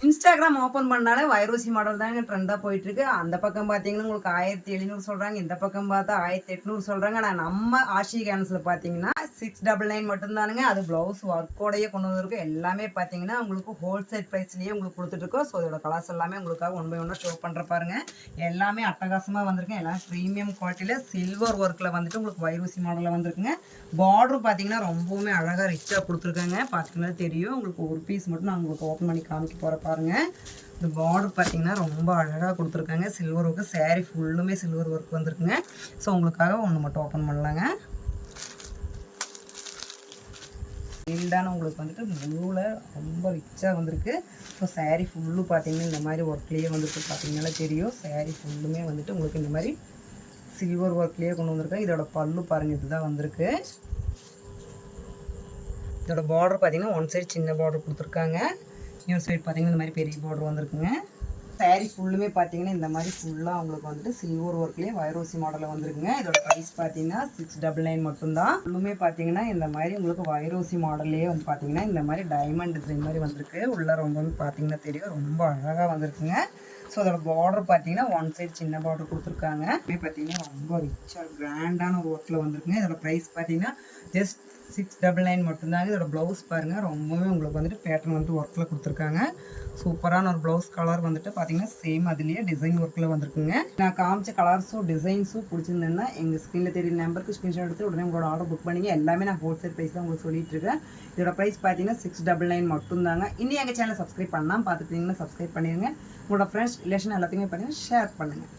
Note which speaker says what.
Speaker 1: Instagram open பண்ணாலே வைரோசி model தாங்க ட்ரெண்டாக போயிட்டுருக்கு. அந்த பக்கம் பார்த்தீங்கன்னா உங்களுக்கு 1700 சொல்கிறாங்க, இந்த பக்கம் பார்த்தா 1800 சொல்கிறாங்க. ஆனால் நம்ம ஆஷி கேன்ஸில் பார்த்தீங்கன்னா 699 மட்டும்தானுங்க. அது ப்ளவுஸ் ஒர்க்கோடையே கொண்டு வந்திருக்கு. எல்லாமே பார்த்தீங்கன்னா உங்களுக்கு ஹோல்சேல் ப்ரைஸ்லேயே உங்களுக்கு கொடுத்துட்ருக்கோம். ஸோ இதோட கலர்ஸ் எல்லாமே உங்களுக்காக ஒன் பை ஒன்னாக ஷோ பண்ணுற பாருங்க. எல்லாமே அட்டகாசமாக வந்திருக்கு. எல்லாம் ப்ரீமியம் குவாலிட்டியில் சில்வர் ஒர்க்கில் வந்துட்டு உங்களுக்கு வைரோசி மாடலில் வந்திருக்குங்க. பார்டரும் பார்த்தீங்கன்னா ரொம்பவுமே அழகாக ரிச்சாக கொடுத்துருக்காங்க. பார்த்தீங்கன்னா தெரியும் உங்களுக்கு. ஒரு பீஸ் மட்டும் நான் உங்களுக்கு ஓப்பன் பண்ணி காமிக்க போகிறேன் பாருங்க. இந்த பார்டர் பார்த்தீங்கன்னா ரொம்ப அழகாக கொடுத்துருக்காங்க. சில்வர் ஒர்க்கு சாரீ ஃபுல்லுமே சில்வர் ஒர்க் வந்திருக்குங்க. ஸோ உங்களுக்காக ஒன்று மட்டும் ஓப்பன் பண்ணலாங்க. ஃபீல்டான உங்களுக்கு வந்துட்டு ப்ளூவில் ரொம்ப ரிச்சாக வந்திருக்கு. ஸோ சாரீ ஃபுல்லு பார்த்தீங்கன்னா இந்த மாதிரி ஒர்க்லேயே வந்துட்டு பார்த்தீங்கன்னா தெரியும். சாரீ ஃபுல்லுமே வந்துட்டு உங்களுக்கு இந்த மாதிரி சில்வர் ஒர்க்லேயே கொண்டு வந்திருக்கேன். இதோட பல்லு பாருங்கள், இதுதான் வந்திருக்கு. இதோட பார்டர் பார்த்தீங்கன்னா ஒன் சைடு சின்ன பார்டர் கொடுத்துருக்காங்க. இன்னொரு சைடு பார்த்தீங்கன்னா இந்த மாதிரி பெரிய பார்டர் வந்திருக்குங்க. சாரீ ஃபுல்லுமே பார்த்தீங்கன்னா இந்த மாதிரி ஃபுல்லாக உங்களுக்கு வந்துட்டு சில்வர் ஒர்க்லேயே வைரோசி மாடலில் வந்திருக்குங்க. இதோட ப்ரைஸ் பார்த்தீங்கன்னா 699 மட்டும்தான். ஃபுல்லுமே பார்த்தீங்கன்னா இந்த மாதிரி உங்களுக்கு வைரோசி மாடல்லையே வந்து பார்த்தீங்கன்னா இந்த மாதிரி டைமண்ட் டிசைன் மாதிரி வந்திருக்கு. உள்ள ரொம்பவே பார்த்தீங்கன்னா தெரியும், ரொம்ப அழகாக வந்திருக்குங்க. ஸோ அதோட பார்டர் பார்த்தீங்கன்னா ஒன் சைடு சின்ன பார்டர் கொடுத்துருக்காங்க. பார்த்தீங்கன்னா ரொம்ப ரிச்சாக கிராண்டான ஒரு ஒர்க்கில் வந்திருக்குங்க. இதோட ப்ரைஸ் பார்த்தீங்கன்னா ஜஸ்ட் 699 மட்டும்தாங்க. இதோட ப்ளவுஸ் பாருங்கள், ரொம்பவே உங்களுக்கு வந்துட்டு பேட்டர்ன் வந்துட்டு ஒர்க்கில் கொடுத்துருக்காங்க. சூப்பரான ஒரு ப்ளவுஸ் கலர் வந்துட்டு பார்த்தீங்கன்னா சேம் அதுலேயே டிசைன் ஒர்க்கில் வந்திருக்குங்க. நான் காமிச்ச கலர்ஸும் டிசைன்ஸும் பிடிச்சிருந்தேன்னா எங்கள் ஸ்க்ரீனில் தெரிய நம்பருக்கு ஸ்க்ரீன்ஷாட் எடுத்து உடனே உங்களோட ஆர்டர் புக் பண்ணிங்க. எல்லாமே நான் ஹோல்சேல் ப்ரைஸ் தான் உங்களுக்கு சொல்லிட்டு இருக்கேன். இதோட ப்ரைஸ் பார்த்தீங்கன்னா 699 மட்டும்தாங்க. இன்னும் எங்கள் சேனல் சப்ஸ்கிரைப் பண்ணாமல் பார்த்துக்கிட்டிங்கன்னா சப்ஸ்கிரைப் பண்ணிடுங்க. உங்களோட ஃப்ரெண்ட்ஸ் ரிலேஷன் எல்லாத்தையுமே பார்த்தீங்கன்னா ஷேர் பண்ணுங்கள்.